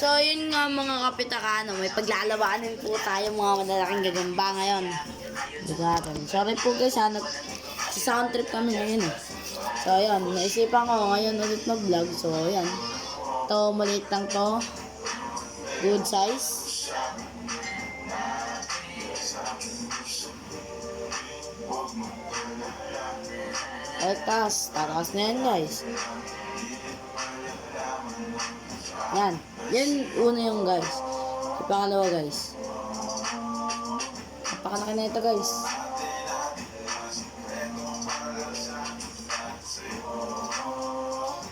So, yun nga mga kapitakano, may paglalabanin po tayo mga malalaking gagamba ngayon. Bigatan. Sorry po guys ha, sa sound trip kami ngayon eh. So, yun, naisipan ko ngayon ulit mag-vlog. So, yan. Ito, maliit lang to. Good size. Tataas na yan guys. Yan. Yan una yung guys. Yung pangalawa guys. Napakalaki na ito guys.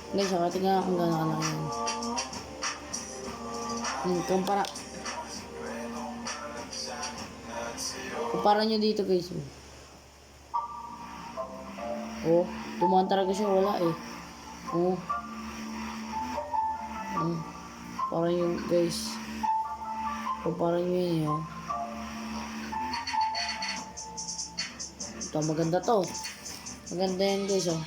Guys, tingnan kung gano'n kalaki yan. Kumpara nyo dito guys. Oh, tumahan talaga siya, wala eh. Oh. Parang yung guys. Kumpara nyo yun eh. Oh. Ito, maganda to. Maganda yan guys oh.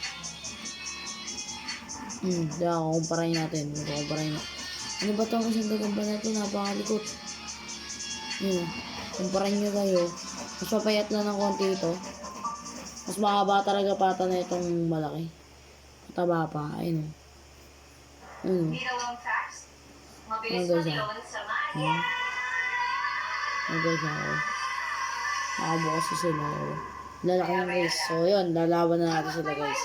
Diba, kumparain natin. Ano ba ito ang isang gagamba na ito? Napakalikot. Yun. Kumparain nyo kayo. Mas mapayat lang ng konti ito. Mas mahaba talaga pata na itong malaki. Mataba pa. Ayun. Ayun. Ano guys ah? Ano guys ah? Nakabukas na sila. Lalaki na guys. So yun, lalaban na natin sila guys.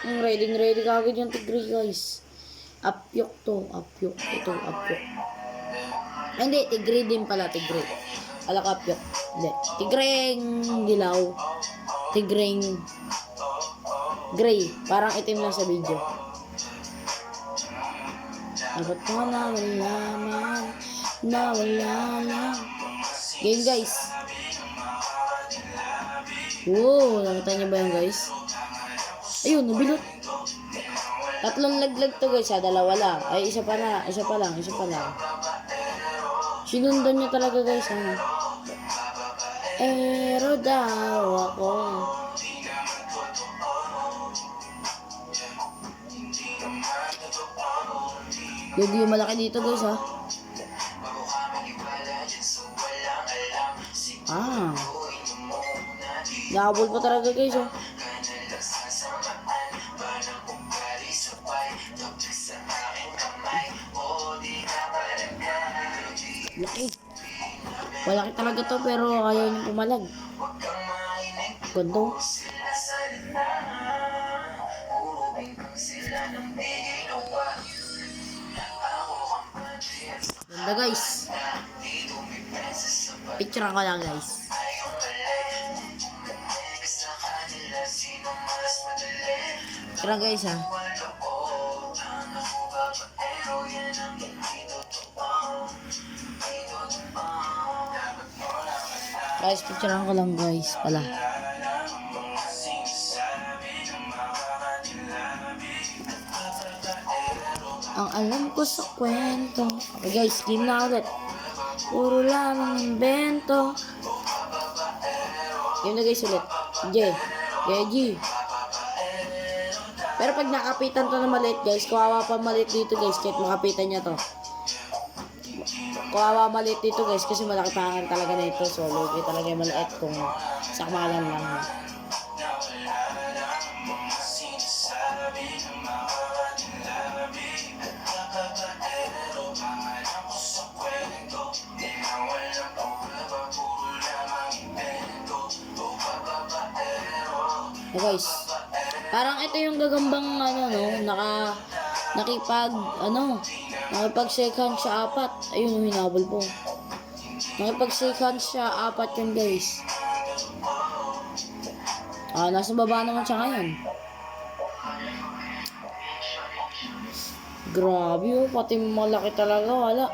Ready kagad yung tigre guys. Apyok to. Apyok. Ito, apyok. Hindi, tigre din pala. Tigre. Alak apyok. Hindi. Tigreng dilaw. Tigreng gray. Parang itim lang sa video. Dapat ko na malaman na wala lang. Game guys. Wow, nakita niyo ba yan guys? Ayun, nabilot. Tatlong laglag to guys ha, dalawa lang. Ay, isa pa lang. Sinundan niya talaga guys ha. Ero daw ako. Yung malaki dito guys ha. Nahabol pa talaga guys ha. Laki. Malaki talaga to pero ayaw niyong pumalag. Ganda. Ganda guys. Picture ko lang guys. Picture guys ha. Guys, picturean ko lang guys pala. Ang alam ko sa kwento. Okay guys, game na ulit. Puro lang invento. Game na guys ulit. G. Pero pag nakapitan to na maliit guys, kawawa pa maliit dito guys, kahit makapitan niya to. Kawawa maliit dito guys kasi malaki pangan talaga na ito. So logi talaga yung maliit kung sakmalan lang. So guys, parang ito yung gagambang nakipag second siya 4. Ayun, hinabol po. Nakipag second siya 4 yun guys. Nasa baba naman siya ngayon. Grabe oh, pati malaki talaga, wala.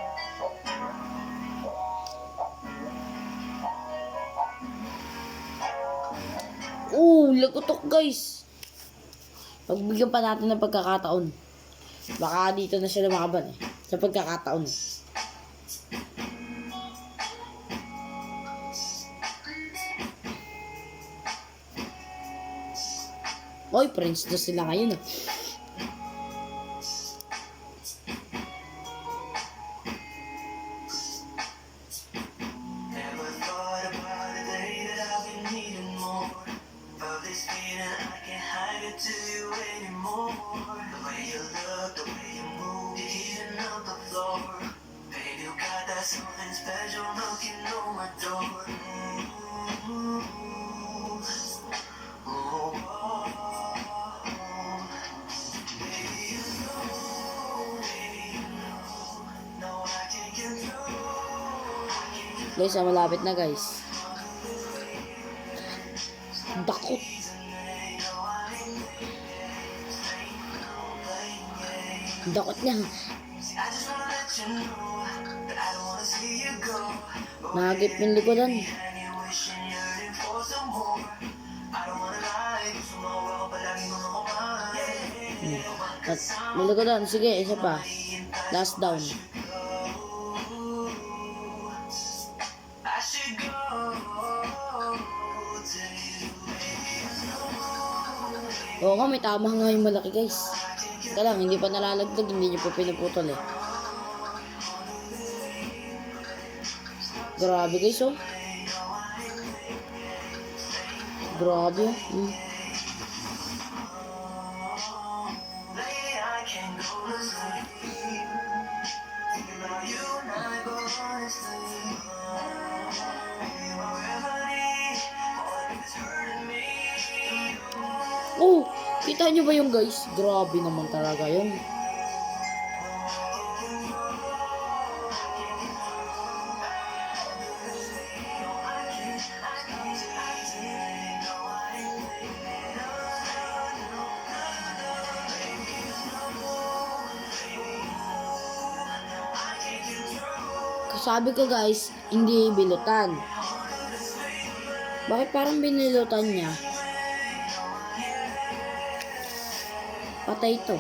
Lagutok guys. Pagbigyan pa natin ng pagkakataon. Baka dito na siya lumakaban eh. Sa pagkakataon. Oy, Prince na sila ngayon. Guys, malapit na guys. Dakot. Dakot niya. Nagip yung likodan. At likodan. Sige, isa pa. Last down. Oo nga, may tama nga yung malaki guys. Teka lang, hindi pa nalalagdag, hindi nyo pa pinuputol eh. Grabe guys oh. Grabe oh. Oh, kita nyo ba yung guys? Grabe naman talaga yun. Sabi ko guys, hindi bilutan. Bakit parang binilutan niya? Patay to.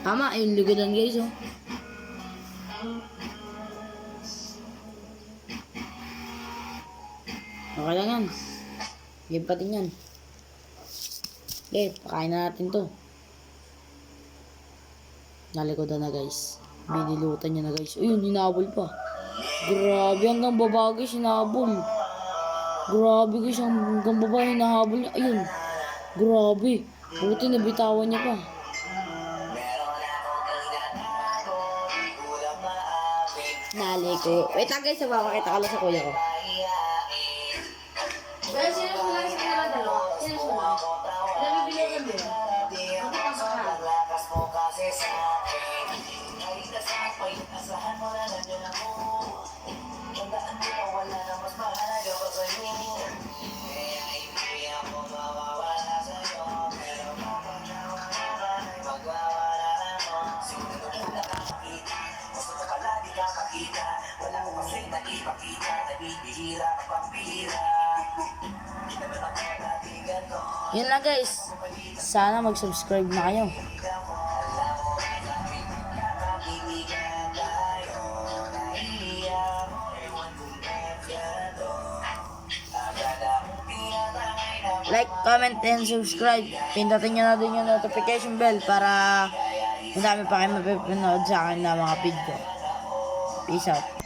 Tama, yung likodan guys oh. Okay lang yan. Game pa din yan. Okay, pakain na natin to. Nalikodan na guys. Binilutan niya na guys. Ayun, hinabol pa. Grabe, hanggang baba guys, hinabol. Grabe guys, hanggang baba hinahabol niya. Ayun. Grabe. Buti nabitawan niya pa. Naliko. Wait lang guys, mapakita ka lang sa kuya ko. Guys, sino mo lang sa kanila dalawa? Sino mo lang? Nabibilugan din. Ang kapasakal. Yun lang guys. Sana mag-subscribe na kayo. Like, comment, and subscribe. Pindutin nyo na din yung notification bell para madami pa kayo mapipanood sa akin na mga video. Peace out.